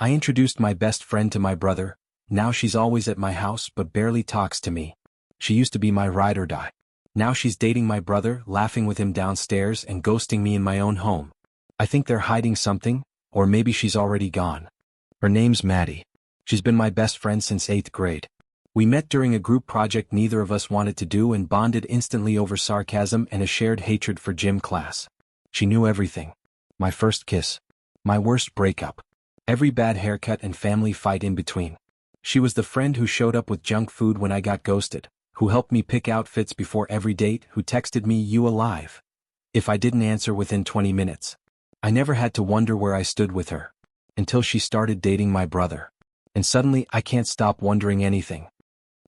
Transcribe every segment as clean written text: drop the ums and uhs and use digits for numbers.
I introduced my best friend to my brother. Now she's always at my house but barely talks to me. She used to be my ride or die. Now she's dating my brother, laughing with him downstairs and ghosting me in my own home. I think they're hiding something, or maybe she's already gone. Her name's Maddie. She's been my best friend since 8th grade. We met during a group project neither of us wanted to do and bonded instantly over sarcasm and a shared hatred for gym class. She knew everything. My first kiss. My worst breakup. Every bad haircut and family fight in between. She was the friend who showed up with junk food when I got ghosted, who helped me pick outfits before every date, who texted me, "You alive?" if I didn't answer within 20 minutes. I never had to wonder where I stood with her. Until she started dating my brother. And suddenly I can't stop wondering anything.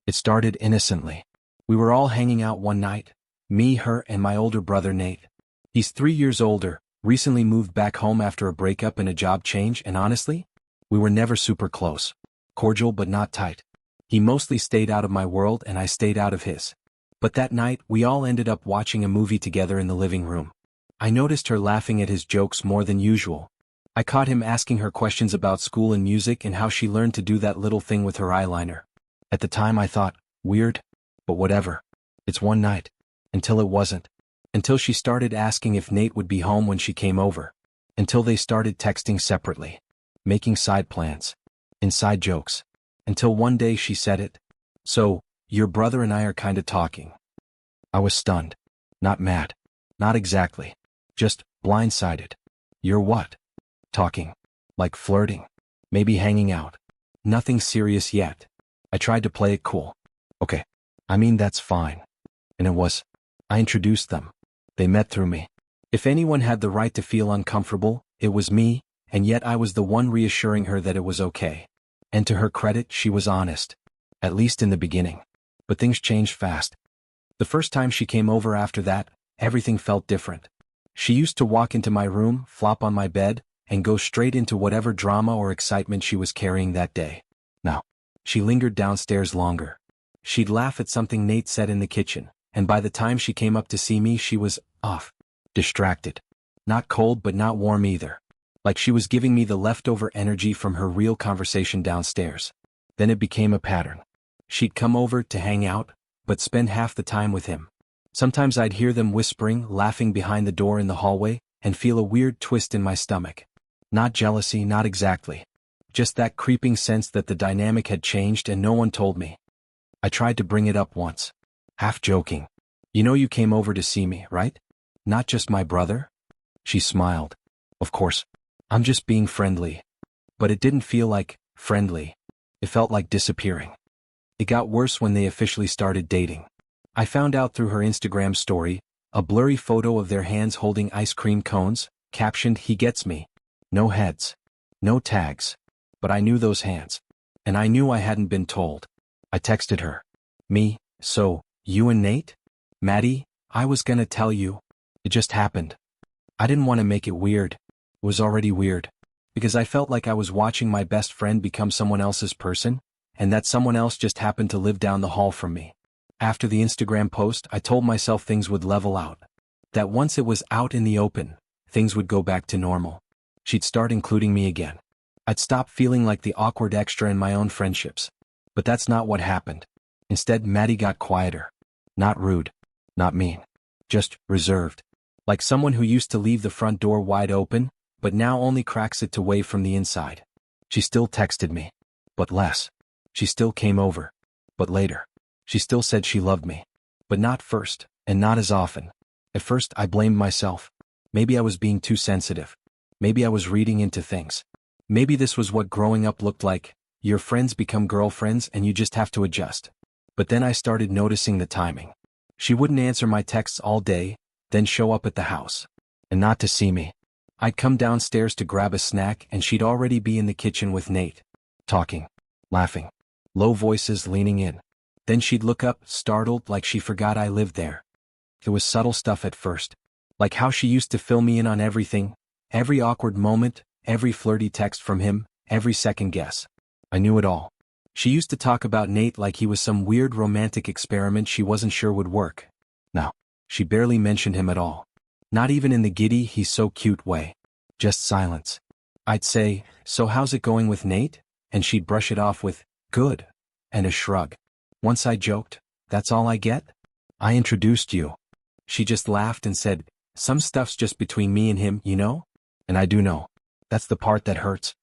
It started innocently. We were all hanging out one night, me, her, and my older brother Nate. He's 3 years older, recently moved back home after a breakup and a job change, and honestly, we were never super close. Cordial but not tight. He mostly stayed out of my world and I stayed out of his. But that night, we all ended up watching a movie together in the living room. I noticed her laughing at his jokes more than usual. I caught him asking her questions about school and music and how she learned to do that little thing with her eyeliner. At the time I thought, weird, but whatever. It's one night. Until it wasn't. Until she started asking if Nate would be home when she came over. Until they started texting separately. Making side plans. Inside jokes. Until one day she said it. "So, your brother and I are kinda talking." I was stunned. Not mad. Not exactly. Just blindsided. "You're what?" "Talking. Like flirting. Maybe hanging out. Nothing serious yet." I tried to play it cool. "Okay. I mean that's fine." And it was. I introduced them. They met through me. If anyone had the right to feel uncomfortable, it was me, and yet I was the one reassuring her that it was okay. And to her credit, she was honest. At least in the beginning. But things changed fast. The first time she came over after that, everything felt different. She used to walk into my room, flop on my bed, and go straight into whatever drama or excitement she was carrying that day. Now, she lingered downstairs longer. She'd laugh at something Nate said in the kitchen, and by the time she came up to see me she was off. Distracted. Not cold but not warm either. Like she was giving me the leftover energy from her real conversation downstairs. Then it became a pattern. She'd come over to hang out, but spend half the time with him. Sometimes I'd hear them whispering, laughing behind the door in the hallway, and feel a weird twist in my stomach. Not jealousy, not exactly. Just that creeping sense that the dynamic had changed and no one told me. I tried to bring it up once. Half joking. "You know you came over to see me, right? Not just my brother?" She smiled. "Of course. I'm just being friendly." But it didn't feel like friendly. It felt like disappearing. It got worse when they officially started dating. I found out through her Instagram story, a blurry photo of their hands holding ice cream cones, captioned, "He gets me." No heads. No tags. But I knew those hands. And I knew I hadn't been told. I texted her. "Me, so, you and Nate? Maddie, I was gonna tell you. It just happened." I didn't want to make it weird. It was already weird. Because I felt like I was watching my best friend become someone else's person, and that someone else just happened to live down the hall from me. After the Instagram post, I told myself things would level out. That once it was out in the open, things would go back to normal. She'd start including me again. I'd stop feeling like the awkward extra in my own friendships. But that's not what happened. Instead, Maddie got quieter. Not rude. Not mean. Just reserved. Like someone who used to leave the front door wide open, but now only cracks it to wave from the inside. She still texted me. But less. She still came over. But later. She still said she loved me. But not first, and not as often. At first, I blamed myself. Maybe I was being too sensitive. Maybe I was reading into things. Maybe this was what growing up looked like. Your friends become girlfriends and you just have to adjust. But then I started noticing the timing. She wouldn't answer my texts all day, then show up at the house. And not to see me. I'd come downstairs to grab a snack and she'd already be in the kitchen with Nate. Talking. Laughing. Low voices leaning in. Then she'd look up, startled, like she forgot I lived there. It was subtle stuff at first. Like how she used to fill me in on everything. Every awkward moment, every flirty text from him, every second guess. I knew it all. She used to talk about Nate like he was some weird romantic experiment she wasn't sure would work. Now, she barely mentioned him at all. Not even in the giddy, "he's so cute" way. Just silence. I'd say, "So how's it going with Nate?" And she'd brush it off with, "Good," and a shrug. Once I joked, "That's all I get? I introduced you." She just laughed and said, "Some stuff's just between me and him, you know?" And I do know. That's the part that hurts.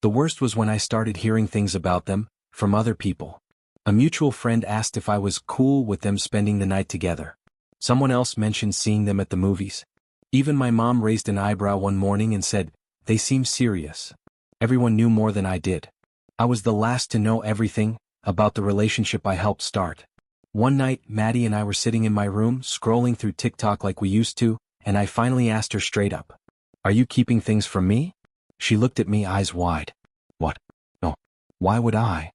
The worst was when I started hearing things about them, from other people. A mutual friend asked if I was cool with them spending the night together. Someone else mentioned seeing them at the movies. Even my mom raised an eyebrow one morning and said, "They seem serious." Everyone knew more than I did. I was the last to know everything about the relationship I helped start. One night, Maddie and I were sitting in my room, scrolling through TikTok like we used to, and I finally asked her straight up, "Are you keeping things from me?" She looked at me, eyes wide. "What? No. Why would I?"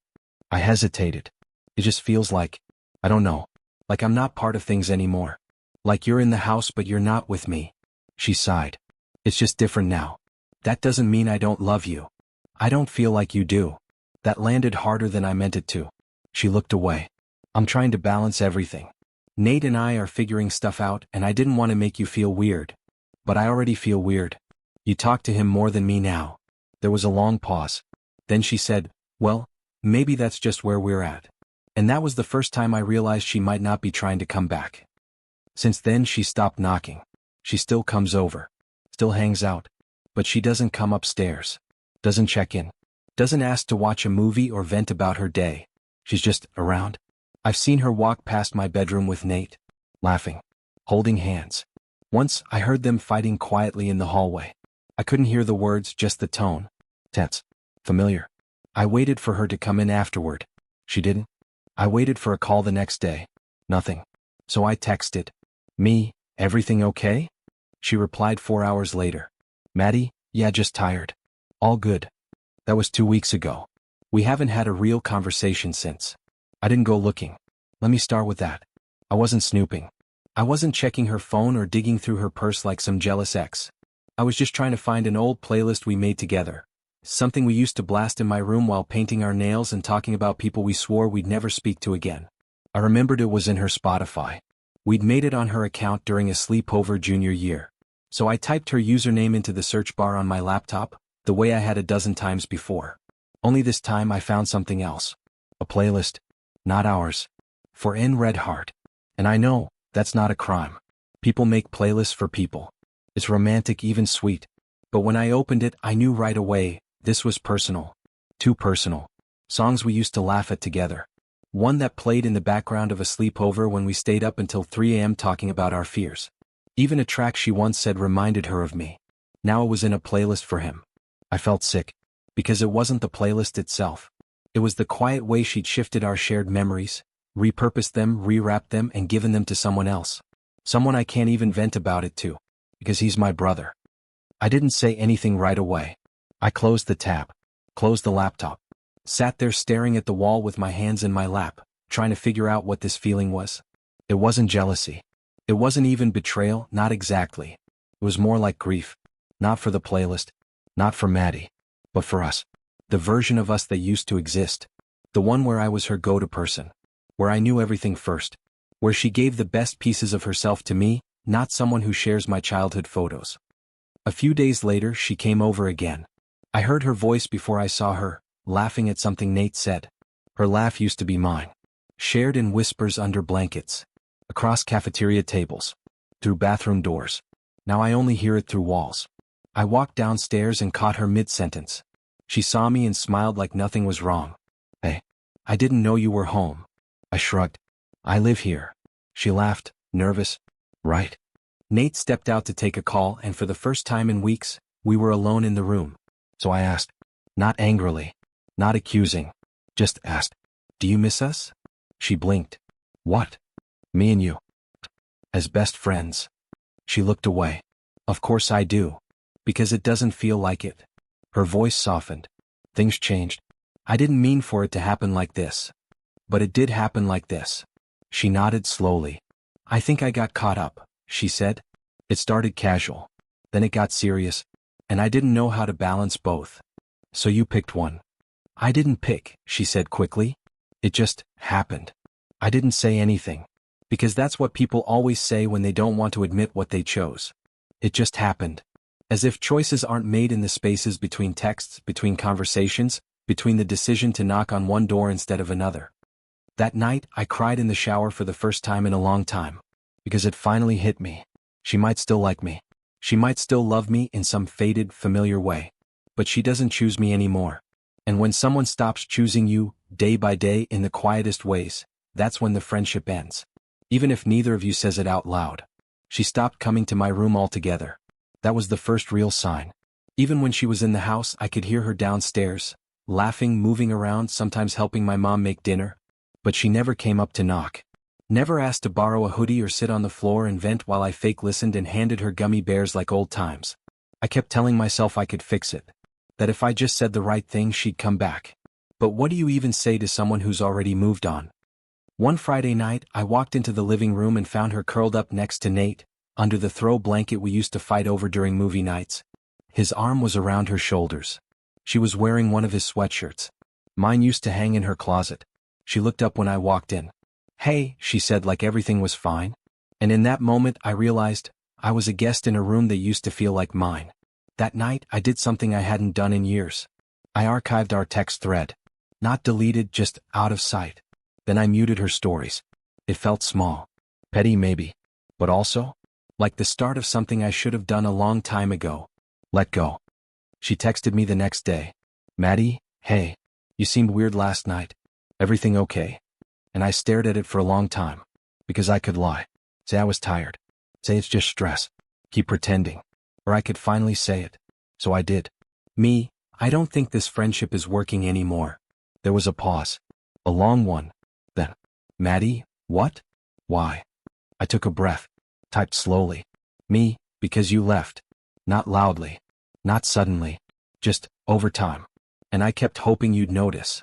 I hesitated. "It just feels like, I don't know, like I'm not part of things anymore. Like you're in the house but you're not with me." She sighed. "It's just different now. That doesn't mean I don't love you. I don't feel like you do." That landed harder than I meant it to. She looked away. "I'm trying to balance everything. Nate and I are figuring stuff out, and I didn't want to make you feel weird. But I already feel weird. You talk to him more than me now." There was a long pause. Then she said, "Well, maybe that's just where we're at." And that was the first time I realized she might not be trying to come back. Since then she stopped knocking. She still comes over. Still hangs out. But she doesn't come upstairs. Doesn't check in. Doesn't ask to watch a movie or vent about her day. She's just around. I've seen her walk past my bedroom with Nate. Laughing. Holding hands. Once I heard them fighting quietly in the hallway. I couldn't hear the words, just the tone. Tense. Familiar. I waited for her to come in afterward. She didn't. I waited for a call the next day. Nothing. So I texted. "Me, everything okay?" She replied 4 hours later. "Maddie, yeah, just tired. All good." That was 2 weeks ago. We haven't had a real conversation since. I didn't go looking. Let me start with that. I wasn't snooping. I wasn't checking her phone or digging through her purse like some jealous ex. I was just trying to find an old playlist we made together. Something we used to blast in my room while painting our nails and talking about people we swore we'd never speak to again. I remembered it was in her Spotify. We'd made it on her account during a sleepover junior year. So I typed her username into the search bar on my laptop, the way I had a dozen times before. Only this time I found something else. A playlist. Not ours. For N Red Heart. And I know, that's not a crime. People make playlists for people. It's romantic, even sweet. But when I opened it, I knew right away, this was personal. Too personal. Songs we used to laugh at together. One that played in the background of a sleepover when we stayed up until 3 a.m. talking about our fears. Even a track she once said reminded her of me. Now it was in a playlist for him. I felt sick. Because it wasn't the playlist itself. It was the quiet way she'd shifted our shared memories, repurposed them, rewrapped them, and given them to someone else. Someone I can't even vent about it to. Because he's my brother. I didn't say anything right away. I closed the tab. Closed the laptop. Sat there staring at the wall with my hands in my lap, trying to figure out what this feeling was. It wasn't jealousy. It wasn't even betrayal, not exactly. It was more like grief. Not for the playlist. Not for Maddie. But for us. The version of us that used to exist. The one where I was her go-to person. Where I knew everything first. Where she gave the best pieces of herself to me, not someone who shares my childhood photos. A few days later, she came over again. I heard her voice before I saw her, laughing at something Nate said. Her laugh used to be mine. Shared in whispers under blankets. Across cafeteria tables. Through bathroom doors. Now I only hear it through walls. I walked downstairs and caught her mid-sentence. She saw me and smiled like nothing was wrong. "Hey, I didn't know you were home." I shrugged. "I live here." She laughed, nervous. "Right." Nate stepped out to take a call, and for the first time in weeks, we were alone in the room. So I asked. Not angrily. Not accusing. Just asked. "Do you miss us?" She blinked. "What?" "Me and you. As best friends." She looked away. "Of course I do. Because it doesn't feel like it." Her voice softened. "Things changed. I didn't mean for it to happen like this. But it did happen like this." She nodded slowly. "I think I got caught up," she said. "It started casual. Then it got serious. And I didn't know how to balance both. So you picked one." "I didn't pick," she said quickly. "It just happened." I didn't say anything. Because that's what people always say when they don't want to admit what they chose. It just happened. As if choices aren't made in the spaces between texts, between conversations, between the decision to knock on one door instead of another. That night, I cried in the shower for the first time in a long time. Because it finally hit me. She might still like me. She might still love me in some faded, familiar way. But she doesn't choose me anymore. And when someone stops choosing you, day by day in the quietest ways, that's when the friendship ends. Even if neither of you says it out loud. She stopped coming to my room altogether. That was the first real sign. Even when she was in the house, I could hear her downstairs, laughing, moving around, sometimes helping my mom make dinner. But she never came up to knock. Never asked to borrow a hoodie or sit on the floor and vent while I fake listened and handed her gummy bears like old times. I kept telling myself I could fix it. That if I just said the right thing, she'd come back. But what do you even say to someone who's already moved on? One Friday night, I walked into the living room and found her curled up next to Nate, under the throw blanket we used to fight over during movie nights. His arm was around her shoulders. She was wearing one of his sweatshirts. Mine used to hang in her closet. She looked up when I walked in. "Hey," she said, like everything was fine. And in that moment I realized I was a guest in a room that used to feel like mine. That night I did something I hadn't done in years. I archived our text thread. Not deleted, just out of sight. Then I muted her stories. It felt small. Petty maybe. But also like the start of something I should have done a long time ago. Let go. She texted me the next day. "Maddie, hey. You seemed weird last night. Everything okay?" And I stared at it for a long time. Because I could lie. Say I was tired. Say it's just stress. Keep pretending. Or I could finally say it. So I did. "Me, I don't think this friendship is working anymore." There was a pause. A long one. Then, "Maddie, what? Why?" I took a breath. Typed slowly. "Me, because you left." Not loudly. Not suddenly. Just, over time. And I kept hoping you'd notice.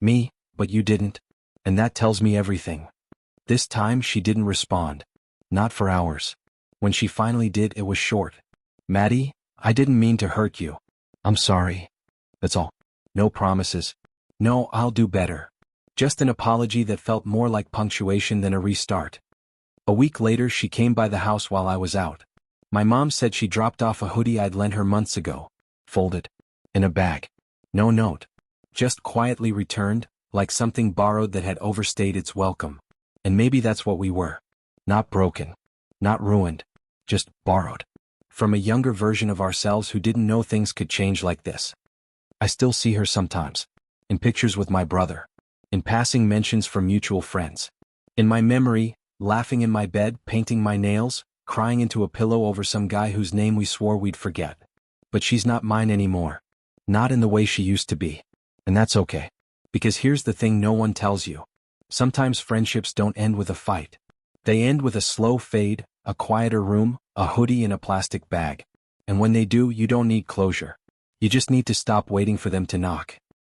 "Me, but you didn't. And that tells me everything." This time she didn't respond. Not for hours. When she finally did, it was short. "Maddie, I didn't mean to hurt you. I'm sorry. That's all. No promises. No, I'll do better." Just an apology that felt more like punctuation than a restart. A week later she came by the house while I was out. My mom said she dropped off a hoodie I'd lent her months ago. Folded. In a bag. No note. Just quietly returned, like something borrowed that had overstayed its welcome. And maybe that's what we were. Not broken. Not ruined. Just borrowed. From a younger version of ourselves who didn't know things could change like this. I still see her sometimes. In pictures with my brother. In passing mentions from mutual friends. In my memory, laughing in my bed, painting my nails, crying into a pillow over some guy whose name we swore we'd forget. But she's not mine anymore. Not in the way she used to be. And that's okay. Because here's the thing no one tells you. Sometimes friendships don't end with a fight. They end with a slow fade, a quieter room, a hoodie in a plastic bag. And when they do, you don't need closure. You just need to stop waiting for them to knock.